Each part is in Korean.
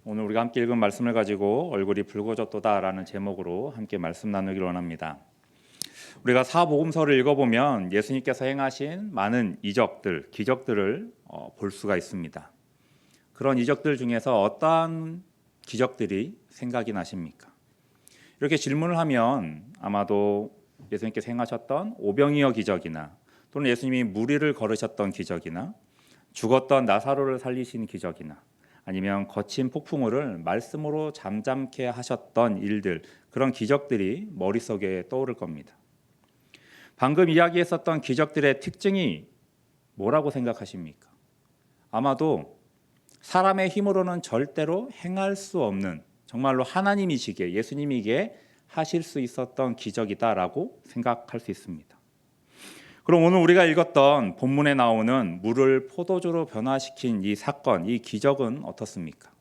오늘 우리가 함께 읽은 말씀을 가지고 얼굴이 붉어졌도다라는 제목으로 함께 말씀 나누기를 원합니다. 우리가 사복음서를 읽어보면 예수님께서 행하신 많은 이적들, 기적들을 볼 수가 있습니다. 그런 이적들 중에서 어떠한 기적들이 생각이 나십니까? 이렇게 질문을 하면 아마도 예수님께서 행하셨던 오병이어 기적이나 또는 예수님이 무리를 걸으셨던 기적이나 죽었던 나사로를 살리신 기적이나 아니면 거친 폭풍우를 말씀으로 잠잠케 하셨던 일들, 그런 기적들이 머릿속에 떠오를 겁니다. 방금 이야기했었던 기적들의 특징이 뭐라고 생각하십니까? 아마도 사람의 힘으로는 절대로 행할 수 없는, 정말로 하나님이시기에 예수님이기에 하실 수 있었던 기적이다라고 생각할 수 있습니다. 그럼 오늘 우리가 읽었던 본문에 나오는 물을 포도주로 변화시킨 이 사건, 이 기적은 어떻습니까?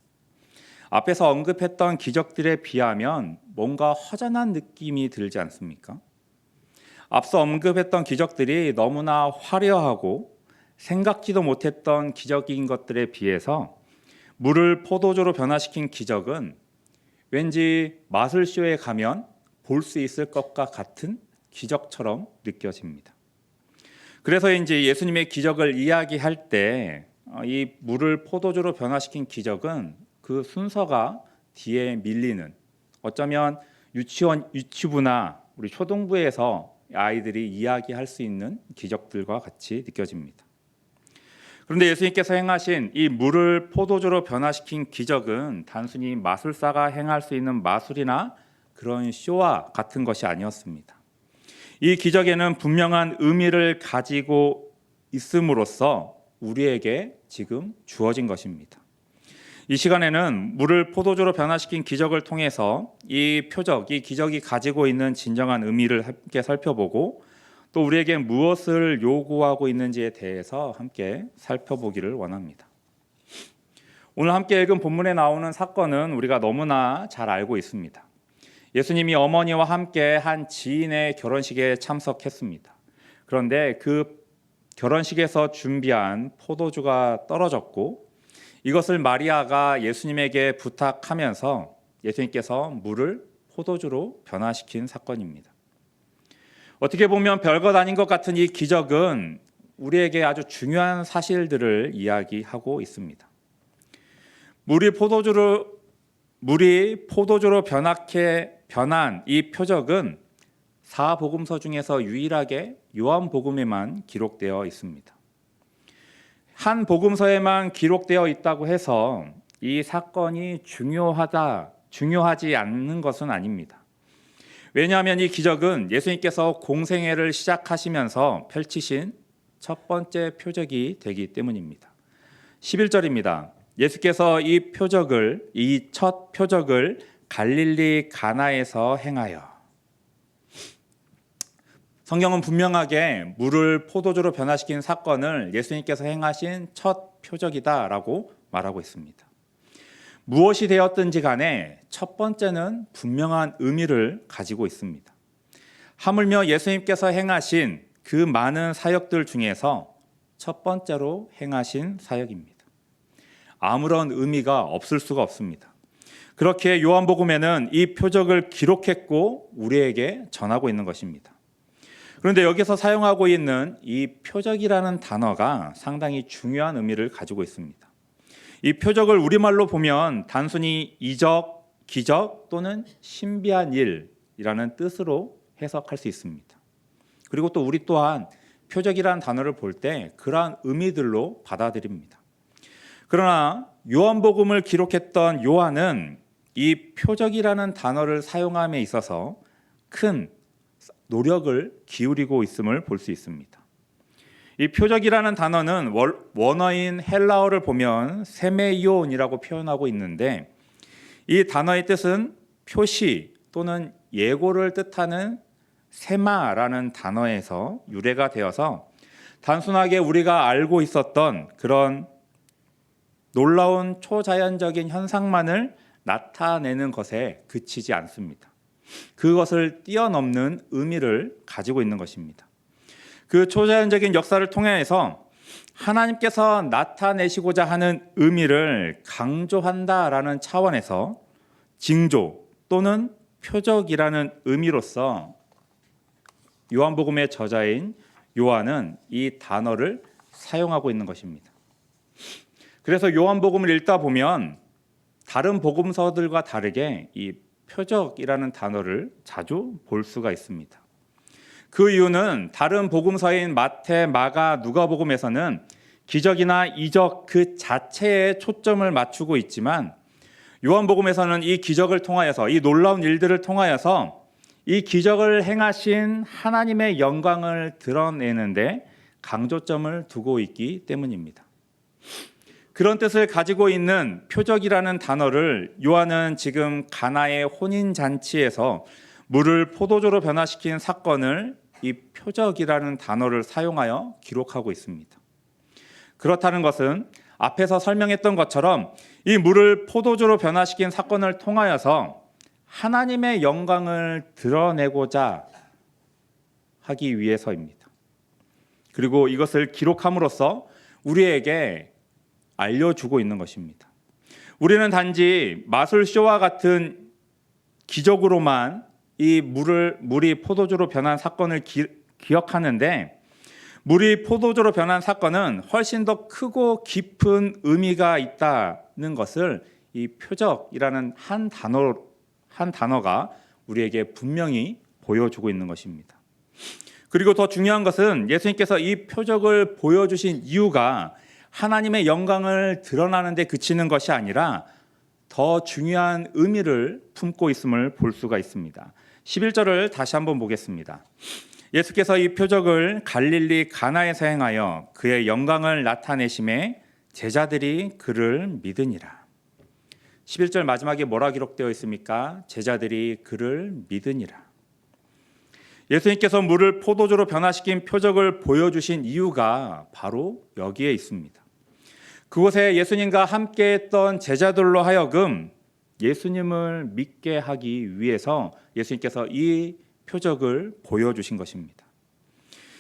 앞에서 언급했던 기적들에 비하면 뭔가 허전한 느낌이 들지 않습니까? 앞서 언급했던 기적들이 너무나 화려하고 생각지도 못했던 기적인 것들에 비해서 물을 포도주로 변화시킨 기적은 왠지 마술쇼에 가면 볼 수 있을 것과 같은 기적처럼 느껴집니다. 그래서인지 예수님의 기적을 이야기할 때 이 물을 포도주로 변화시킨 기적은 그 순서가 뒤에 밀리는, 어쩌면 유치부나 우리 초등부에서 아이들이 이야기할 수 있는 기적들과 같이 느껴집니다. 그런데 예수님께서 행하신 이 물을 포도주로 변화시킨 기적은 단순히 마술사가 행할 수 있는 마술이나 그런 쇼와 같은 것이 아니었습니다. 이 기적에는 분명한 의미를 가지고 있음으로써 우리에게 지금 주어진 것입니다. 이 시간에는 물을 포도주로 변화시킨 기적을 통해서 이 표적, 이 기적이 가지고 있는 진정한 의미를 함께 살펴보고 또 우리에게 무엇을 요구하고 있는지에 대해서 함께 살펴보기를 원합니다. 오늘 함께 읽은 본문에 나오는 사건은 우리가 너무나 잘 알고 있습니다. 예수님이 어머니와 함께 한 지인의 결혼식에 참석했습니다. 그런데 그 결혼식에서 준비한 포도주가 떨어졌고 이것을 마리아가 예수님에게 부탁하면서 예수님께서 물을 포도주로 변화시킨 사건입니다. 어떻게 보면 별것 아닌 것 같은 이 기적은 우리에게 아주 중요한 사실들을 이야기하고 있습니다. 물이 포도주로 변한 이 표적은 사복음서 중에서 유일하게 요한복음에만 기록되어 있습니다. 한 복음서에만 기록되어 있다고 해서 이 사건이 중요하지 않는 것은 아닙니다. 왜냐하면 이 기적은 예수님께서 공생애를 시작하시면서 펼치신 첫 번째 표적이 되기 때문입니다. 11절입니다. 예수께서 이 첫 표적을 갈릴리 가나에서 행하여. 성경은 분명하게 물을 포도주로 변화시킨 사건을 예수님께서 행하신 첫 표적이다라고 말하고 있습니다. 무엇이 되었든지 간에 첫 번째는 분명한 의미를 가지고 있습니다. 하물며 예수님께서 행하신 그 많은 사역들 중에서 첫 번째로 행하신 사역입니다. 아무런 의미가 없을 수가 없습니다. 그렇게 요한복음에는 이 표적을 기록했고 우리에게 전하고 있는 것입니다. 그런데 여기서 사용하고 있는 이 표적이라는 단어가 상당히 중요한 의미를 가지고 있습니다. 이 표적을 우리말로 보면 단순히 이적, 기적 또는 신비한 일이라는 뜻으로 해석할 수 있습니다. 그리고 또 우리 또한 표적이라는 단어를 볼 때 그러한 의미들로 받아들입니다. 그러나 요한복음을 기록했던 요한은 이 표적이라는 단어를 사용함에 있어서 큰 노력을 기울이고 있음을 볼 수 있습니다. 이 표적이라는 단어는 원어인 헬라어를 보면 세메이온이라고 표현하고 있는데 이 단어의 뜻은 표시 또는 예고를 뜻하는 세마라는 단어에서 유래가 되어서 단순하게 우리가 알고 있었던 그런 놀라운 초자연적인 현상만을 나타내는 것에 그치지 않습니다. 그것을 뛰어넘는 의미를 가지고 있는 것입니다. 그 초자연적인 역사를 통해서 하나님께서 나타내시고자 하는 의미를 강조한다라는 차원에서 징조 또는 표적이라는 의미로서 요한복음의 저자인 요한은 이 단어를 사용하고 있는 것입니다. 그래서 요한복음을 읽다 보면 다른 복음서들과 다르게 이 표적이라는 단어를 자주 볼 수가 있습니다. 그 이유는 다른 복음서인 마태, 마가, 누가복음에서는 기적이나 이적 그 자체에 초점을 맞추고 있지만 요한복음에서는 이 기적을 통하여서, 이 놀라운 일들을 통하여서 이 기적을 행하신 하나님의 영광을 드러내는데 강조점을 두고 있기 때문입니다. 그런 뜻을 가지고 있는 표적이라는 단어를 요한은 지금 가나의 혼인잔치에서 물을 포도주로 변화시킨 사건을 이 표적이라는 단어를 사용하여 기록하고 있습니다. 그렇다는 것은 앞에서 설명했던 것처럼 이 물을 포도주로 변화시킨 사건을 통하여서 하나님의 영광을 드러내고자 하기 위해서입니다. 그리고 이것을 기록함으로써 우리에게 알려주고 있는 것입니다. 우리는 단지 마술쇼와 같은 기적으로만 이 물이 포도주로 변한 사건을 기억하는데, 물이 포도주로 변한 사건은 훨씬 더 크고 깊은 의미가 있다는 것을 이 표적이라는 한 단어가 우리에게 분명히 보여주고 있는 것입니다. 그리고 더 중요한 것은 예수님께서 이 표적을 보여주신 이유가 하나님의 영광을 드러나는 데 그치는 것이 아니라 더 중요한 의미를 품고 있음을 볼 수가 있습니다. 11절을 다시 한번 보겠습니다. 예수께서 이 표적을 갈릴리 가나에서 행하여 그의 영광을 나타내심에 제자들이 그를 믿으니라. 11절 마지막에 뭐라 기록되어 있습니까? 제자들이 그를 믿으니라. 예수님께서 물을 포도주로 변화시킨 표적을 보여주신 이유가 바로 여기에 있습니다. 그곳에 예수님과 함께했던 제자들로 하여금 예수님을 믿게 하기 위해서 예수님께서 이 표적을 보여주신 것입니다.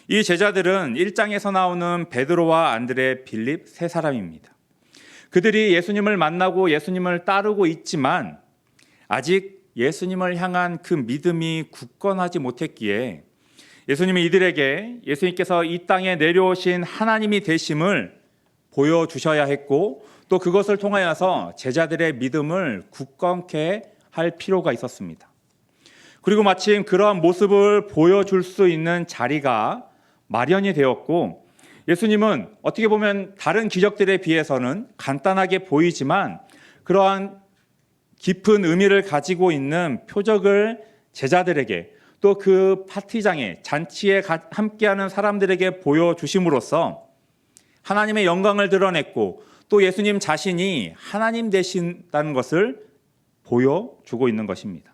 이 제자들은 1장에서 나오는 베드로와 안드레, 빌립 세 사람입니다. 그들이 예수님을 만나고 예수님을 따르고 있지만 아직 예수님을 향한 그 믿음이 굳건하지 못했기에 예수님이 이들에게 예수님께서 이 땅에 내려오신 하나님이 되심을 보여주셔야 했고, 또 그것을 통하여서 제자들의 믿음을 굳건케 할 필요가 있었습니다. 그리고 마침 그러한 모습을 보여줄 수 있는 자리가 마련이 되었고, 예수님은 어떻게 보면 다른 기적들에 비해서는 간단하게 보이지만 그러한 깊은 의미를 가지고 있는 표적을 제자들에게, 또 그 파티장에, 잔치에 함께하는 사람들에게 보여주심으로써 하나님의 영광을 드러냈고, 또 예수님 자신이 하나님 되신다는 것을 보여주고 있는 것입니다.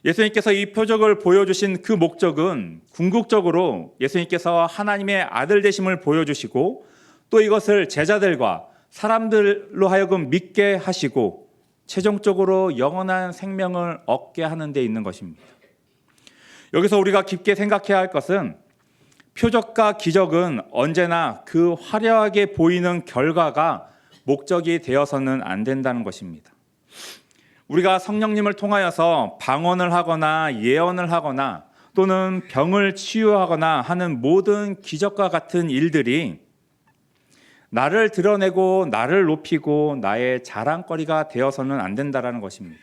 예수님께서 이 표적을 보여주신 그 목적은 궁극적으로 예수님께서 하나님의 아들 되심을 보여주시고, 또 이것을 제자들과 사람들로 하여금 믿게 하시고 최종적으로 영원한 생명을 얻게 하는 데 있는 것입니다. 여기서 우리가 깊게 생각해야 할 것은 표적과 기적은 언제나 그 화려하게 보이는 결과가 목적이 되어서는 안 된다는 것입니다. 우리가 성령님을 통하여서 방언을 하거나 예언을 하거나 또는 병을 치유하거나 하는 모든 기적과 같은 일들이 나를 드러내고 나를 높이고 나의 자랑거리가 되어서는 안 된다는 것입니다.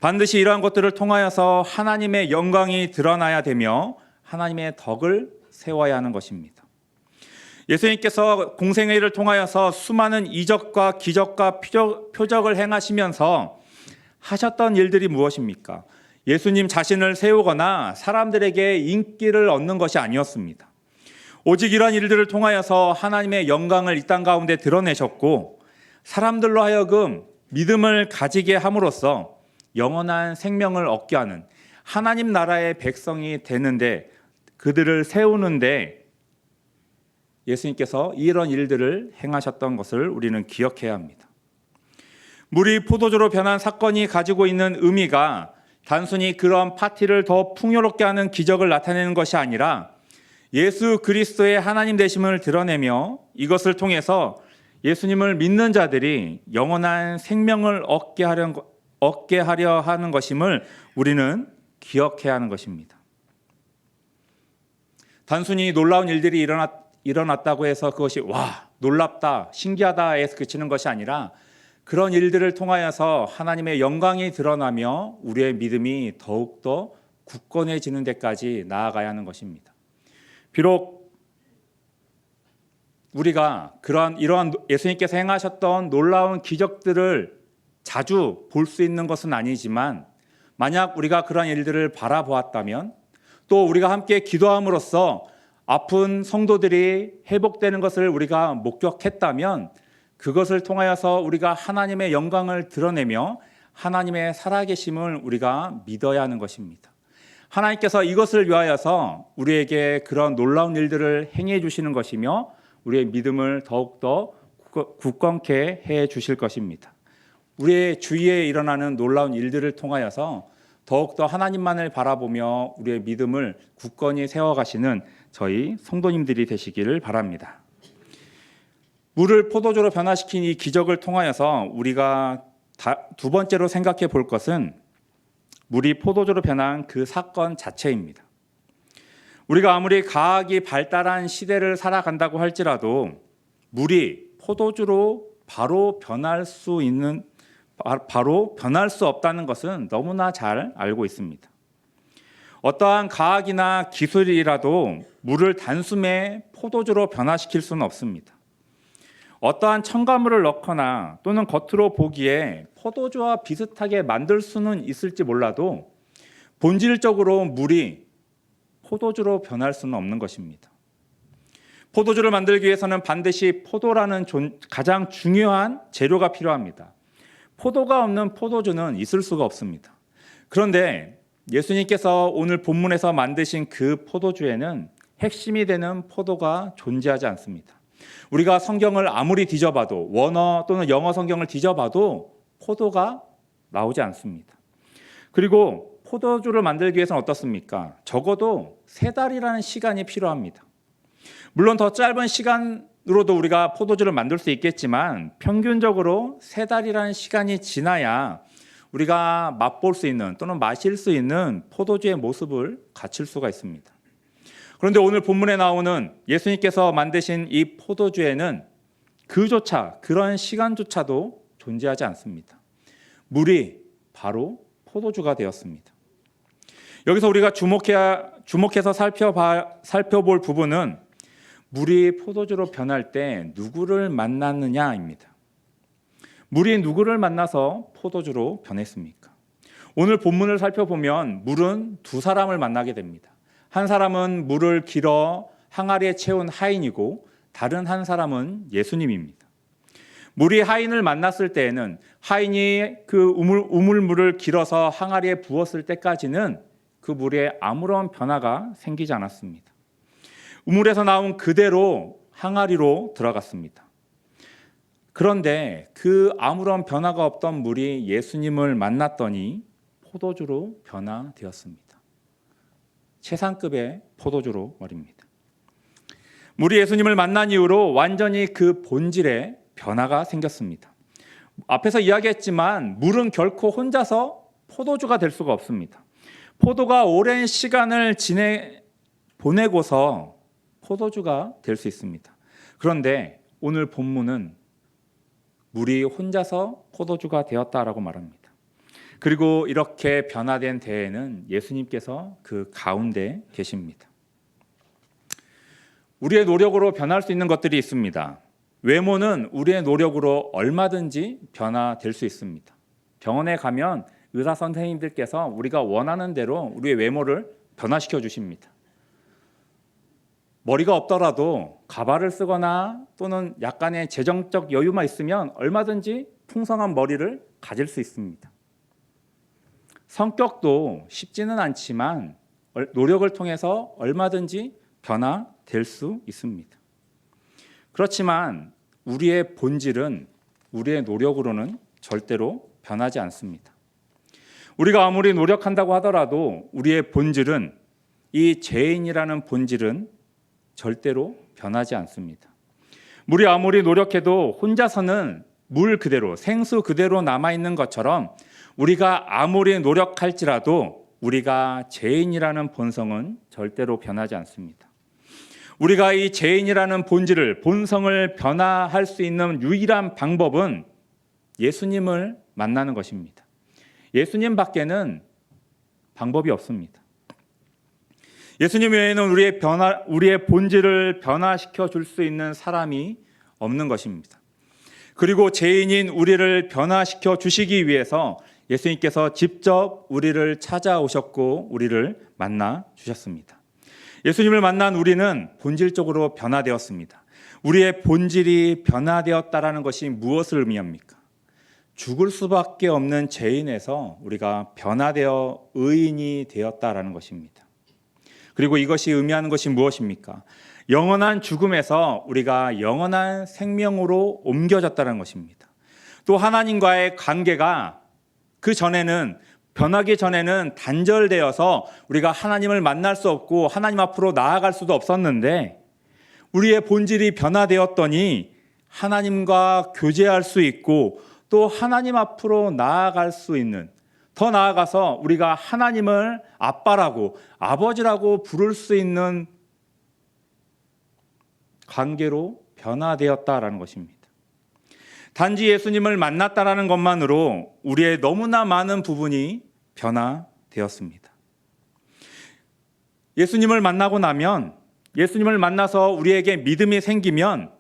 반드시 이러한 것들을 통하여서 하나님의 영광이 드러나야 되며 하나님의 덕을 세워야 하는 것입니다. 예수님께서 공생애를 통하여서 수많은 이적과 기적과 표적을 행하시면서 하셨던 일들이 무엇입니까? 예수님 자신을 세우거나 사람들에게 인기를 얻는 것이 아니었습니다. 오직 이러한 일들을 통하여서 하나님의 영광을 이 땅 가운데 드러내셨고, 사람들로 하여금 믿음을 가지게 함으로써 영원한 생명을 얻게 하는 하나님 나라의 백성이 되는데, 그들을 세우는데 예수님께서 이런 일들을 행하셨던 것을 우리는 기억해야 합니다. 물이 포도주로 변한 사건이 가지고 있는 의미가 단순히 그런 파티를 더 풍요롭게 하는 기적을 나타내는 것이 아니라 예수 그리스도의 하나님 되심을 드러내며 이것을 통해서 예수님을 믿는 자들이 영원한 생명을 얻게 하려 하는 것임을 우리는 기억해야 하는 것입니다. 단순히 놀라운 일들이 일어났다고 해서 그것이 와, 놀랍다, 신기하다 해서 그치는 것이 아니라 그런 일들을 통하여서 하나님의 영광이 드러나며 우리의 믿음이 더욱더 굳건해지는 데까지 나아가야 하는 것입니다. 비록 우리가 이러한 예수님께서 행하셨던 놀라운 기적들을 자주 볼 수 있는 것은 아니지만 만약 우리가 그러한 일들을 바라보았다면 또 우리가 함께 기도함으로써 아픈 성도들이 회복되는 것을 우리가 목격했다면 그것을 통하여서 우리가 하나님의 영광을 드러내며 하나님의 살아계심을 우리가 믿어야 하는 것입니다. 하나님께서 이것을 위하여서 우리에게 그런 놀라운 일들을 행해 주시는 것이며 우리의 믿음을 더욱더 굳건케 해 주실 것입니다. 우리의 주위에 일어나는 놀라운 일들을 통하여서 더욱더 하나님만을 바라보며 우리의 믿음을 굳건히 세워가시는 저희 성도님들이 되시기를 바랍니다. 물을 포도주로 변화시킨 이 기적을 통하여서 우리가 두 번째로 생각해 볼 것은 물이 포도주로 변한 그 사건 자체입니다. 우리가 아무리 과학이 발달한 시대를 살아간다고 할지라도 물이 포도주로 바로 변할 수 없다는 것은 너무나 잘 알고 있습니다. 어떠한 과학이나 기술이라도 물을 단숨에 포도주로 변화시킬 수는 없습니다. 어떠한 첨가물을 넣거나 또는 겉으로 보기에 포도주와 비슷하게 만들 수는 있을지 몰라도 본질적으로 물이 포도주로 변할 수는 없는 것입니다. 포도주를 만들기 위해서는 반드시 포도라는 가장 중요한 재료가 필요합니다. 포도가 없는 포도주는 있을 수가 없습니다. 그런데 예수님께서 오늘 본문에서 만드신 그 포도주에는 핵심이 되는 포도가 존재하지 않습니다. 우리가 성경을 아무리 뒤져봐도 원어 또는 영어 성경을 뒤져봐도 포도가 나오지 않습니다. 그리고 포도주를 만들기 위해서는 어떻습니까? 적어도 3달이라는 시간이 필요합니다. 물론 더 짧은 시간으로도 우리가 포도주를 만들 수 있겠지만 평균적으로 3달이라는 시간이 지나야 우리가 맛볼 수 있는 또는 마실 수 있는 포도주의 모습을 갖출 수가 있습니다. 그런데 오늘 본문에 나오는 예수님께서 만드신 이 포도주에는 그런 시간조차도 존재하지 않습니다. 물이 바로 포도주가 되었습니다. 여기서 우리가 주목해서 살펴볼 부분은 물이 포도주로 변할 때 누구를 만났느냐입니다. 물이 누구를 만나서 포도주로 변했습니까? 오늘 본문을 살펴보면 물은 2사람을 만나게 됩니다. 한 사람은 물을 길어 항아리에 채운 하인이고 다른 한 사람은 예수님입니다. 물이 하인을 만났을 때에는 하인이 그 우물물을 길어서 항아리에 부었을 때까지는 그 물에 아무런 변화가 생기지 않았습니다. 우물에서 나온 그대로 항아리로 들어갔습니다. 그런데 그 아무런 변화가 없던 물이 예수님을 만났더니 포도주로 변화되었습니다. 최상급의 포도주로 말입니다. 물이 예수님을 만난 이후로 완전히 그 본질에 변화가 생겼습니다. 앞에서 이야기했지만 물은 결코 혼자서 포도주가 될 수가 없습니다. 포도가 오랜 시간을 보내고서 포도주가 될 수 있습니다. 그런데 오늘 본문은 물이 혼자서 포도주가 되었다라고 말합니다. 그리고 이렇게 변화된 데에는 예수님께서 그 가운데 계십니다. 우리의 노력으로 변할 수 있는 것들이 있습니다. 외모는 우리의 노력으로 얼마든지 변화될 수 있습니다. 병원에 가면 의사 선생님들께서 우리가 원하는 대로 우리의 외모를 변화시켜 주십니다. 머리가 없더라도 가발을 쓰거나 또는 약간의 재정적 여유만 있으면 얼마든지 풍성한 머리를 가질 수 있습니다. 성격도 쉽지는 않지만 노력을 통해서 얼마든지 변화될 수 있습니다. 그렇지만 우리의 본질은 우리의 노력으로는 절대로 변하지 않습니다. 우리가 아무리 노력한다고 하더라도 우리의 본질은, 이 죄인이라는 본질은 절대로 변하지 않습니다. 물이 아무리 노력해도 혼자서는 물 그대로, 생수 그대로 남아있는 것처럼 우리가 아무리 노력할지라도 우리가 죄인이라는 본성은 절대로 변하지 않습니다. 우리가 이 죄인이라는 본성을 변화할 수 있는 유일한 방법은 예수님을 만나는 것입니다. 예수님 밖에는 방법이 없습니다. 예수님 외에는 우리의 본질을 변화시켜 줄 수 있는 사람이 없는 것입니다. 그리고 죄인인 우리를 변화시켜 주시기 위해서 예수님께서 직접 우리를 찾아오셨고 우리를 만나 주셨습니다. 예수님을 만난 우리는 본질적으로 변화되었습니다. 우리의 본질이 변화되었다라는 것이 무엇을 의미합니까? 죽을 수밖에 없는 죄인에서 우리가 변화되어 의인이 되었다라는 것입니다. 그리고 이것이 의미하는 것이 무엇입니까? 영원한 죽음에서 우리가 영원한 생명으로 옮겨졌다는 것입니다. 또 하나님과의 관계가 그 전에는 변하기 전에는 단절되어서 우리가 하나님을 만날 수 없고 하나님 앞으로 나아갈 수도 없었는데 우리의 본질이 변화되었더니 하나님과 교제할 수 있고 또 하나님 앞으로 나아갈 수 있는, 더 나아가서 우리가 하나님을 아빠라고 아버지라고 부를 수 있는 관계로 변화되었다라는 것입니다. 단지 예수님을 만났다라는 것만으로 우리의 너무나 많은 부분이 변화되었습니다. 예수님을 만나고 나면, 예수님을 만나서 우리에게 믿음이 생기면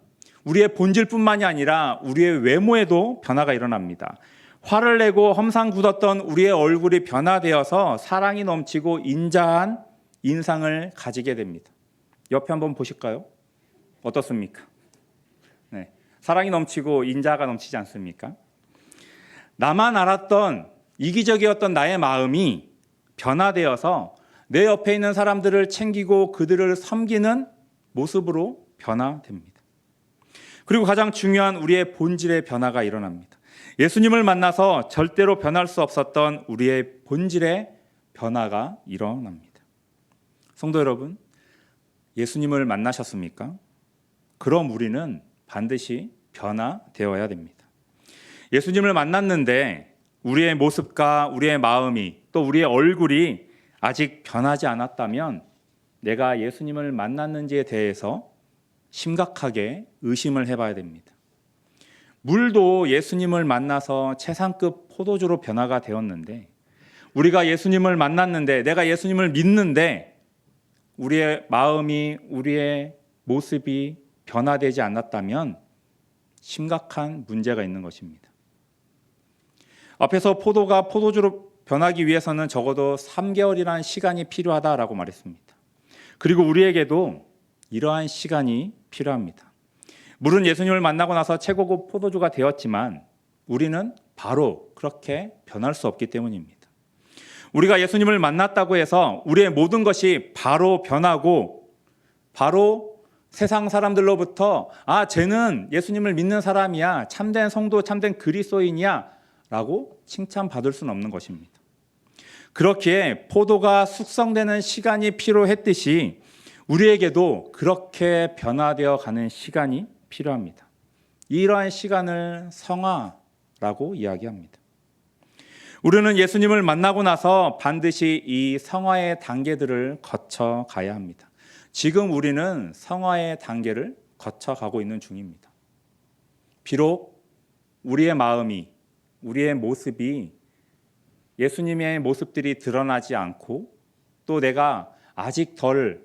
우리의 본질뿐만이 아니라 우리의 외모에도 변화가 일어납니다. 화를 내고 험상 굳었던 우리의 얼굴이 변화되어서 사랑이 넘치고 인자한 인상을 가지게 됩니다. 옆에 한번 보실까요? 어떻습니까? 네, 사랑이 넘치고 인자가 넘치지 않습니까? 나만 알았던 이기적이었던 나의 마음이 변화되어서 내 옆에 있는 사람들을 챙기고 그들을 섬기는 모습으로 변화됩니다. 그리고 가장 중요한 우리의 본질의 변화가 일어납니다. 예수님을 만나서 절대로 변할 수 없었던 우리의 본질의 변화가 일어납니다. 성도 여러분, 예수님을 만나셨습니까? 그럼 우리는 반드시 변화되어야 됩니다. 예수님을 만났는데 우리의 모습과 우리의 마음이 또 우리의 얼굴이 아직 변하지 않았다면 내가 예수님을 만났는지에 대해서 심각하게 의심을 해봐야 됩니다. 물도 예수님을 만나서 최상급 포도주로 변화가 되었는데 우리가 예수님을 만났는데 내가 예수님을 믿는데 우리의 마음이 우리의 모습이 변화되지 않았다면 심각한 문제가 있는 것입니다. 앞에서 포도가 포도주로 변하기 위해서는 적어도 3개월이라는 시간이 필요하다라고 말했습니다. 그리고 우리에게도 이러한 시간이 필요합니다. 물은 예수님을 만나고 나서 최고급 포도주가 되었지만 우리는 바로 그렇게 변할 수 없기 때문입니다. 우리가 예수님을 만났다고 해서 우리의 모든 것이 바로 변하고 바로 세상 사람들로부터 쟤는 예수님을 믿는 사람이야, 참된 성도, 참된 그리스도인이야 라고 칭찬받을 수는 없는 것입니다. 그렇기에 포도가 숙성되는 시간이 필요했듯이 우리에게도 그렇게 변화되어 가는 시간이 필요합니다. 이러한 시간을 성화라고 이야기합니다. 우리는 예수님을 만나고 나서 반드시 이 성화의 단계들을 거쳐 가야 합니다. 지금 우리는 성화의 단계를 거쳐가고 있는 중입니다. 비록 우리의 마음이, 우리의 모습이 예수님의 모습들이 드러나지 않고 또 내가 아직 덜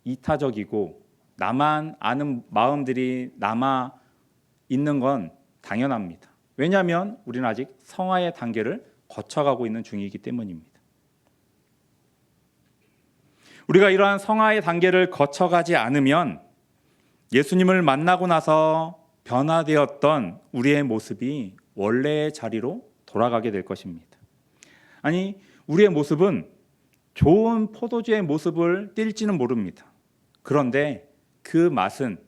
이타적이고 나만 아는 마음들이 남아 있는 건 당연합니다. 왜냐하면 우리는 아직 성화의 단계를 거쳐가고 있는 중이기 때문입니다. 우리가 이러한 성화의 단계를 거쳐가지 않으면 예수님을 만나고 나서 변화되었던 우리의 모습이 원래의 자리로 돌아가게 될 것입니다. 아니, 우리의 모습은 좋은 포도주의 모습을 띨지는 모릅니다. 그런데 그 맛은,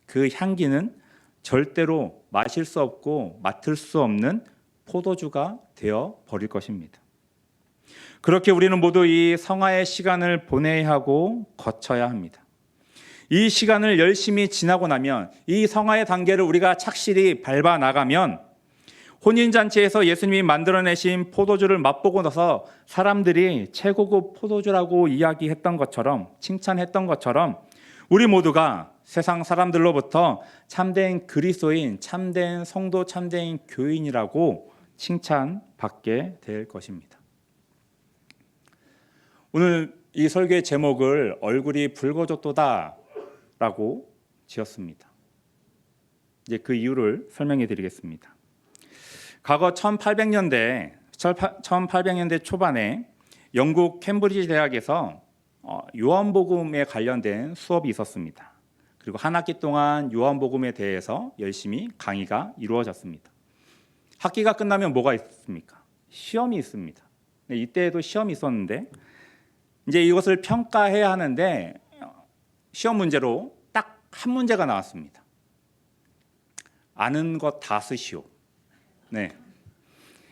그 향기는 절대로 마실 수 없고 맡을 수 없는 포도주가 되어 버릴 것입니다. 그렇게 우리는 모두 이 성화의 시간을 보내야 하고 거쳐야 합니다. 이 시간을 열심히 지나고 나면, 이 성화의 단계를 우리가 착실히 밟아 나가면 혼인잔치에서 예수님이 만들어내신 포도주를 맛보고 나서 사람들이 최고급 포도주라고 이야기했던 것처럼, 칭찬했던 것처럼 우리 모두가 세상 사람들로부터 참된 그리스도인, 참된 성도, 참된 교인이라고 칭찬받게 될 것입니다. 오늘 이 설교의 제목을 얼굴이 붉어졌도다 라고 지었습니다. 이제 그 이유를 설명해 드리겠습니다. 과거 1800년대 초반에 영국 캠브리지 대학에서 요한복음에 관련된 수업이 있었습니다. 그리고 한 학기 동안 요한복음에 대해서 열심히 강의가 이루어졌습니다. 학기가 끝나면 뭐가 있습니까? 시험이 있습니다. 이때에도 시험이 있었는데 이제 이것을 평가해야 하는데 시험 문제로 딱 한 문제가 나왔습니다. 아는 것 다 쓰시오. 네,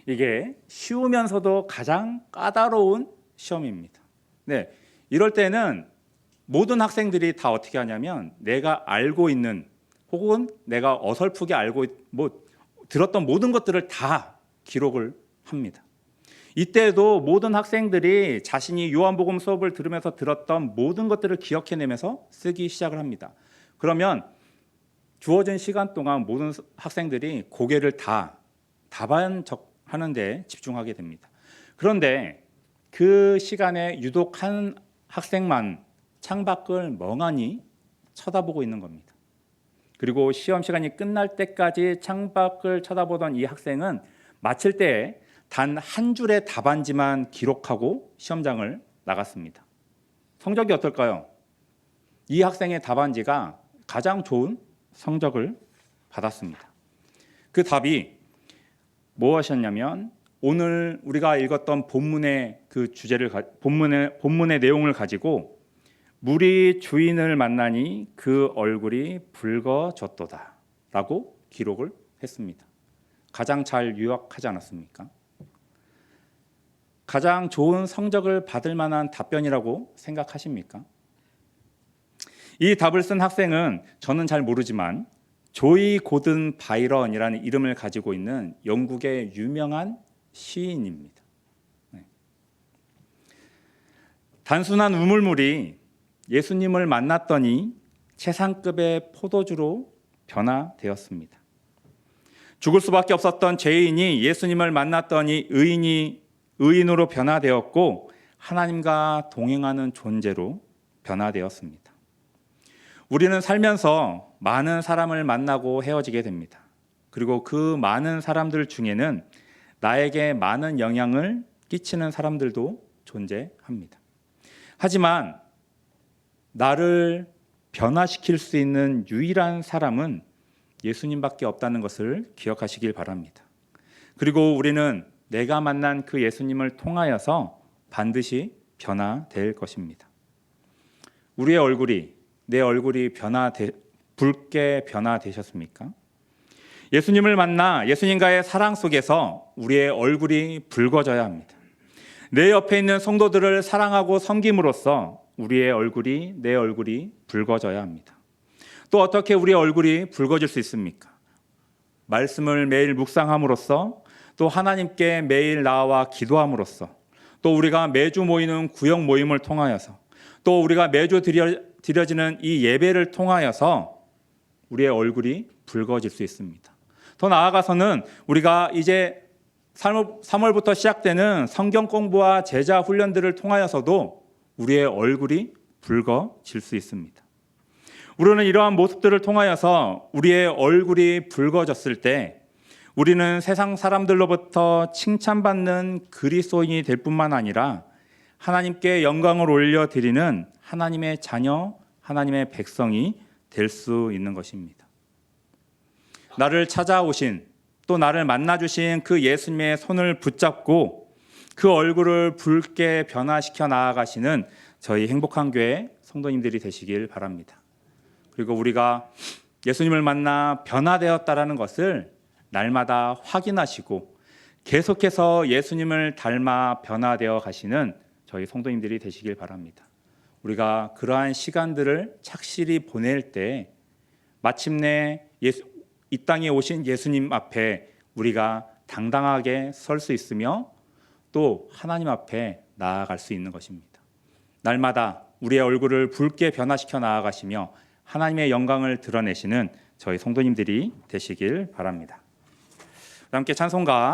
이게 쉬우면서도 가장 까다로운 시험입니다. 네, 이럴 때는 모든 학생들이 다 어떻게 하냐면 내가 알고 있는 혹은 내가 어설프게 들었던 모든 것들을 다 기록을 합니다. 이때도 모든 학생들이 자신이 요한복음 수업을 들으면서 들었던 모든 것들을 기억해내면서 쓰기 시작을 합니다. 그러면 주어진 시간 동안 모든 학생들이 고개를 다 답안하는 데 집중하게 됩니다. 그런데 그 시간에 유독 한 학생만 창밖을 멍하니 쳐다보고 있는 겁니다. 그리고 시험 시간이 끝날 때까지 창밖을 쳐다보던 이 학생은 마칠 때 단 한 줄의 답안지만 기록하고 시험장을 나갔습니다. 성적이 어떨까요? 이 학생의 답안지가 가장 좋은 성적을 받았습니다. 그 답이 무엇이었냐면 오늘 우리가 읽었던 본문의 그 주제를 본문의 내용을 가지고 물이 주인을 만나니 그 얼굴이 붉어졌도다라고 기록을 했습니다. 가장 잘 요약하지 않았습니까? 가장 좋은 성적을 받을 만한 답변이라고 생각하십니까? 이 답을 쓴 학생은 저는 잘 모르지만 조이 고든 바이런이라는 이름을 가지고 있는 영국의 유명한 시인입니다. 네. 단순한 우물물이 예수님을 만났더니 최상급의 포도주로 변화되었습니다. 죽을 수밖에 없었던 죄인이 예수님을 만났더니 의인으로 변화되었고 하나님과 동행하는 존재로 변화되었습니다. 우리는 살면서 많은 사람을 만나고 헤어지게 됩니다. 그리고 그 많은 사람들 중에는 나에게 많은 영향을 끼치는 사람들도 존재합니다. 하지만 나를 변화시킬 수 있는 유일한 사람은 예수님밖에 없다는 것을 기억하시길 바랍니다. 그리고 우리는 내가 만난 그 예수님을 통하여서 반드시 변화될 것입니다. 우리의 얼굴이, 내 얼굴이 붉게 변화되셨습니까? 예수님을 만나 예수님과의 사랑 속에서 우리의 얼굴이 붉어져야 합니다. 내 옆에 있는 성도들을 사랑하고 섬김으로써 우리의 얼굴이, 내 얼굴이 붉어져야 합니다. 또 어떻게 우리의 얼굴이 붉어질 수 있습니까? 말씀을 매일 묵상함으로써, 또 하나님께 매일 나아와 기도함으로써, 또 우리가 매주 모이는 구역 모임을 통하여서, 또 우리가 매주 드려지는 이 예배를 통하여서 우리의 얼굴이 붉어질 수 있습니다. 더 나아가서는 우리가 이제 3월부터 시작되는 성경 공부와 제자 훈련들을 통하여서도 우리의 얼굴이 붉어질 수 있습니다. 우리는 이러한 모습들을 통하여서 우리의 얼굴이 붉어졌을 때 우리는 세상 사람들로부터 칭찬받는 그리스도인이 될 뿐만 아니라 하나님께 영광을 올려드리는 하나님의 자녀, 하나님의 백성이 될 수 있는 것입니다. 나를 찾아오신, 또 나를 만나주신 그 예수님의 손을 붙잡고 그 얼굴을 붉게 변화시켜 나아가시는 저희 행복한 교회 성도님들이 되시길 바랍니다. 그리고 우리가 예수님을 만나 변화되었다라는 것을 날마다 확인하시고 계속해서 예수님을 닮아 변화되어 가시는 저희 성도님들이 되시길 바랍니다. 우리가 그러한 시간들을 착실히 보낼 때 마침내 이 땅에 오신 예수님 앞에 우리가 당당하게 설 수 있으며 또 하나님 앞에 나아갈 수 있는 것입니다. 날마다 우리의 얼굴을 붉게 변화시켜 나아가시며 하나님의 영광을 드러내시는 저희 성도님들이 되시길 바랍니다. 함께 찬송가